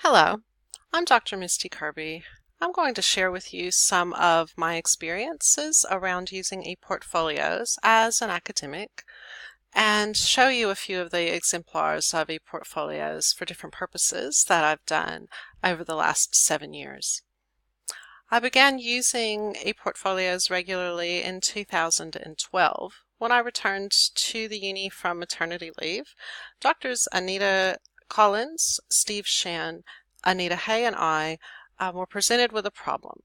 Hello, I'm Dr. Misty Kirby. I'm going to share with you some of my experiences around using ePortfolios as an academic and show you a few of the exemplars of ePortfolios for different purposes that I've done over the last 7 years. I began using ePortfolios regularly in 2012 when I returned to the uni from maternity leave. Doctors Anita Collins, Steve Shan, Anita Hay, and I were presented with a problem.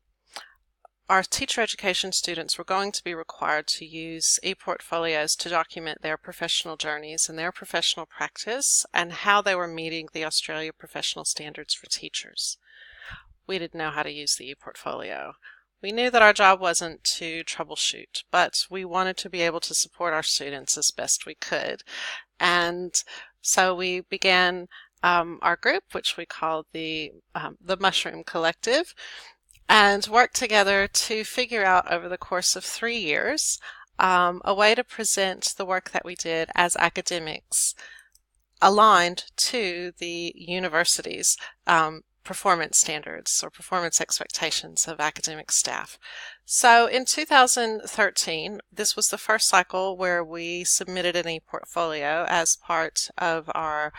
Our teacher education students were going to be required to use ePortfolios to document their professional journeys and their professional practice and how they were meeting the Australia Professional Standards for Teachers. We didn't know how to use the ePortfolio. We knew that our job wasn't to troubleshoot, but we wanted to be able to support our students as best we could. And so we began our group, which we called the Mushroom Collective, and worked together to figure out over the course of 3 years a way to present the work that we did as academics aligned to the university's performance standards or performance expectations of academic staff. So in 2013, this was the first cycle where we submitted an ePortfolio as part of our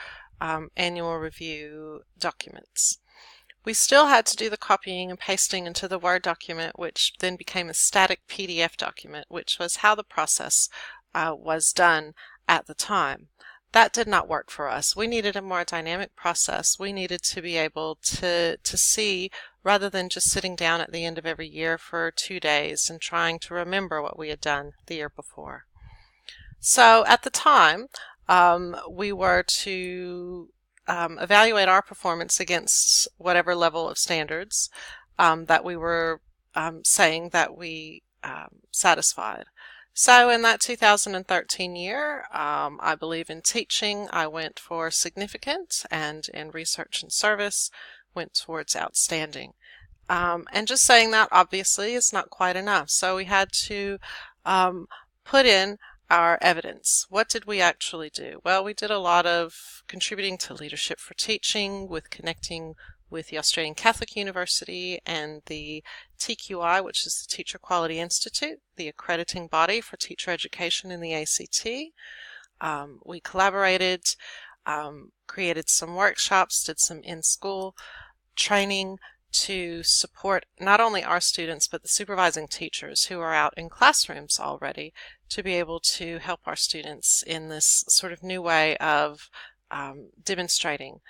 annual review documents. We still had to do the copying and pasting into the Word document, which then became a static PDF document, which was how the process was done at the time. That did not work for us. We needed a more dynamic process. We needed to be able to see, rather than just sitting down at the end of every year for 2 days and trying to remember what we had done the year before. So at the time, we were to evaluate our performance against whatever level of standards that we were saying that we satisfied. So in that 2013 year, I believe in teaching, I went for significant, and in research and service, went towards outstanding. And just saying that obviously is not quite enough. So we had to put in our evidence. What did we actually do? Well, we did a lot of contributing to Leadership for Teaching, with connecting with the Australian Catholic University and the TQI, which is the Teacher Quality Institute, the accrediting body for teacher education in the ACT. We collaborated, created some workshops, did some in-school training to support not only our students but the supervising teachers who are out in classrooms already to be able to help our students in this sort of new way of demonstrating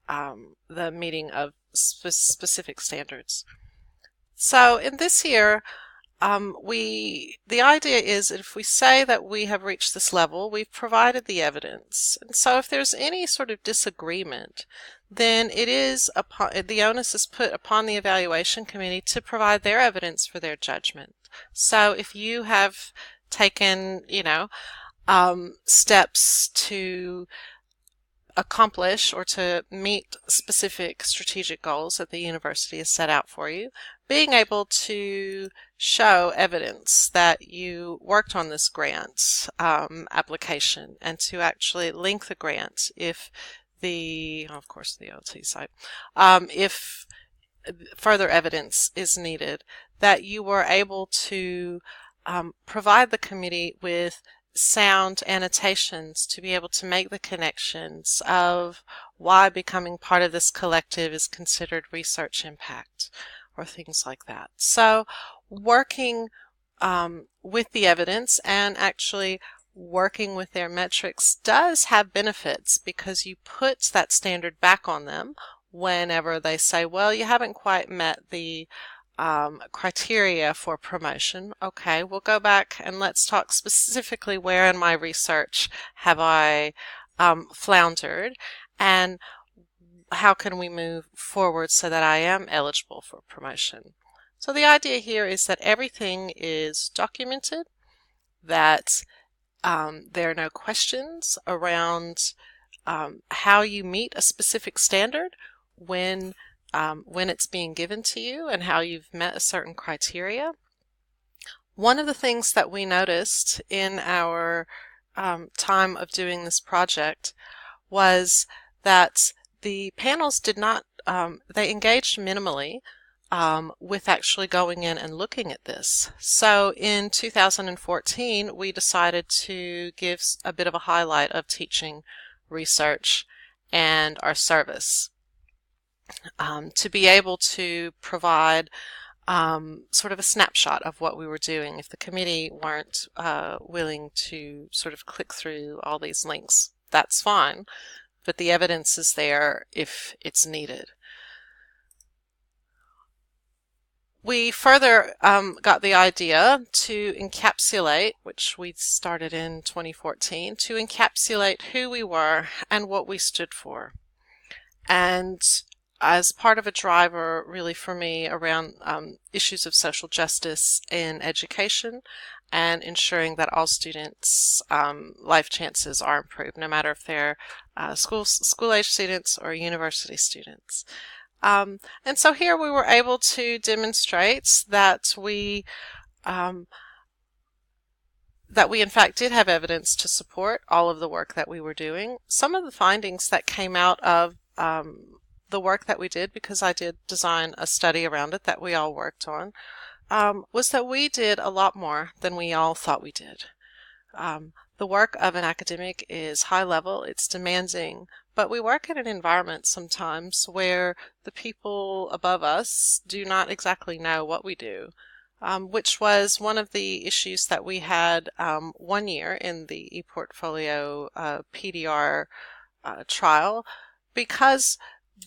the meeting of specific standards. So in this year, the idea is that if we say that we have reached this level, we've provided the evidence. And so if there's any sort of disagreement, then the onus is put upon the evaluation committee to provide their evidence for their judgment. So if you have taken, steps to accomplish or to meet specific strategic goals that the university has set out for you, being able to show evidence that you worked on this grant application and to actually link the grant if of course the OT site, if further evidence is needed, that you were able to provide the committee with sound annotations to be able to make the connections of why becoming part of this collective is considered research impact or things like that. So working with the evidence and actually working with their metrics does have benefits, because you put that standard back on them whenever they say, well, you haven't quite met the criteria for promotion. Okay, we'll go back and let's talk specifically where in my research have I floundered, and how can we move forward so that I am eligible for promotion. So the idea here is that everything is documented, that there are no questions around how you meet a specific standard when it's being given to you and how you've met a certain criteria. One of the things that we noticed in our time of doing this project was that the panels did not they engaged minimally with actually going in and looking at this. So in 2014, we decided to give a bit of a highlight of teaching, research, and our service to be able to provide sort of a snapshot of what we were doing if the committee weren't willing to sort of click through all these links. That's fine, but the evidence is there if it's needed. We further got the idea to encapsulate, which we started in 2014, to encapsulate who we were and what we stood for. And as part of a driver really for me around issues of social justice in education and ensuring that all students' life chances are improved, no matter if they're school-age students or university students. And so here we were able to demonstrate that we in fact did have evidence to support all of the work that we were doing. Some of the findings that came out of the work that we did, because I did design a study around it that we all worked on, was that we did a lot more than we all thought we did. The work of an academic is high level, it's demanding, but we work in an environment sometimes where the people above us do not exactly know what we do, which was one of the issues that we had one year in the ePortfolio PDR trial, because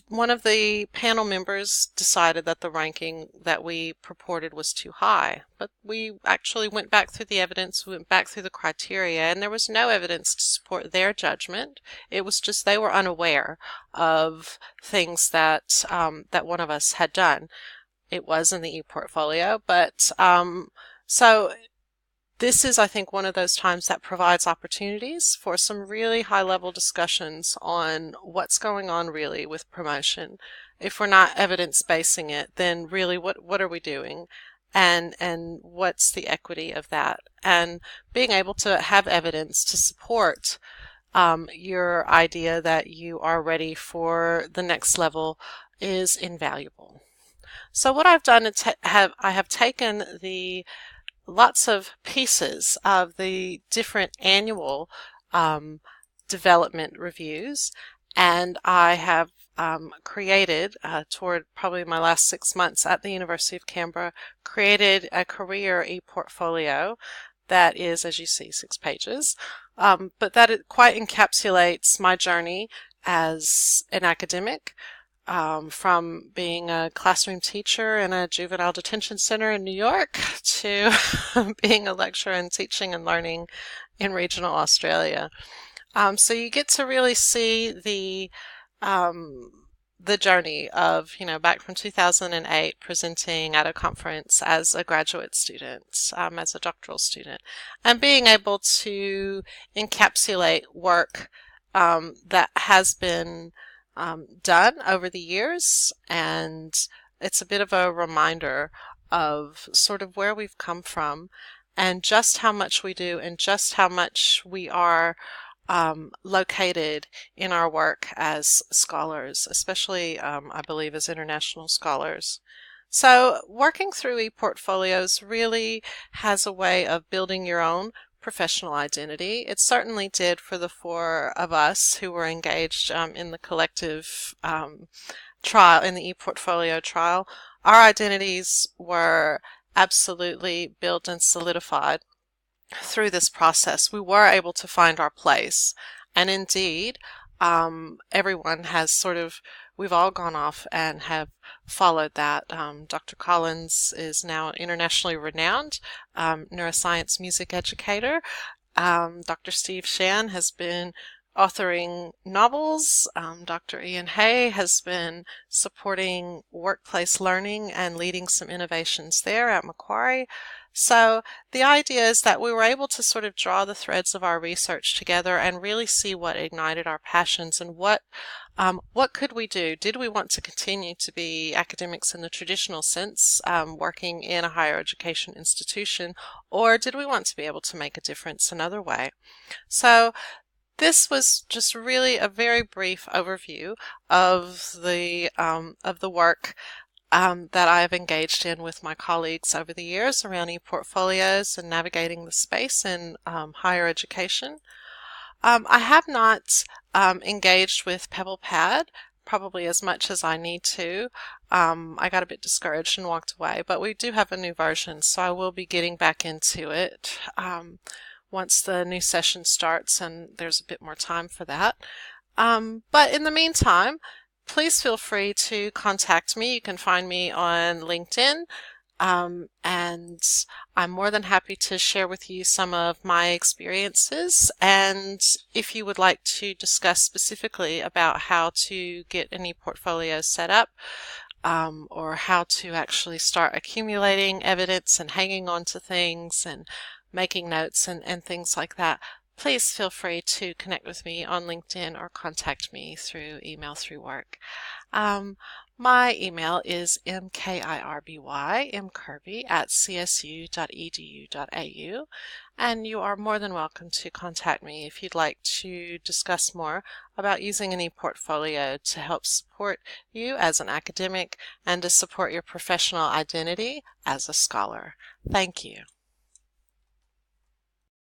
one of the panel members decided that the ranking that we purported was too high, but we actually went back through the evidence, went back through the criteria, and there was no evidence to support their judgment. It was just they were unaware of things that that one of us had done. It was in the ePortfolio, but so this is, I think, one of those times that provides opportunities for some really high-level discussions on what's going on really with promotion. If we're not evidence-basing it, then really what are we doing? And what's the equity of that? And being able to have evidence to support your idea that you are ready for the next level is invaluable. So what I've done is I have taken the lots of pieces of the different annual development reviews, and I have created, toward probably my last 6 months at the University of Canberra, created a career ePortfolio that is, as you see, 6 pages, but that it quite encapsulates my journey as an academic, from being a classroom teacher in a juvenile detention center in New York to being a lecturer and teaching and learning in regional Australia. So you get to really see the journey of, back from 2008 presenting at a conference as a graduate student, as a doctoral student, and being able to encapsulate work that has been done over the years, and it's a bit of a reminder of sort of where we've come from and just how much we do and just how much we are located in our work as scholars, especially I believe as international scholars. So working through ePortfolios really has a way of building your own professional identity. It certainly did for the 4 of us who were engaged in the collective trial, in the ePortfolio trial. Our identities were absolutely built and solidified through this process. We were able to find our place, and indeed everyone has we've all gone off and have followed that. Dr. Collins is now internationally renowned neuroscience music educator. Dr. Steve Shan has been authoring novels. Dr. Ian Hay has been supporting workplace learning and leading some innovations there at Macquarie. So the idea is that we were able to sort of draw the threads of our research together and really see what ignited our passions and what could we do? Did we want to continue to be academics in the traditional sense, working in a higher education institution, or did we want to be able to make a difference another way? So This was just really a very brief overview of the work that I've engaged in with my colleagues over the years around ePortfolios and navigating the space in higher education. I have not engaged with PebblePad probably as much as I need to. I got a bit discouraged and walked away, but we do have a new version, so I will be getting back into it once the new session starts and there's a bit more time for that. But in the meantime, please feel free to contact me. You can find me on LinkedIn. And I'm more than happy to share with you some of my experiences. And if you would like to discuss specifically about how to get any portfolio set up, or how to actually start accumulating evidence and hanging on to things and making notes and things like that, please feel free to connect with me on LinkedIn or contact me through email through work. My email is mkirby@csu.edu.au, and you are more than welcome to contact me if you'd like to discuss more about using an ePortfolio to help support you as an academic and to support your professional identity as a scholar. Thank you.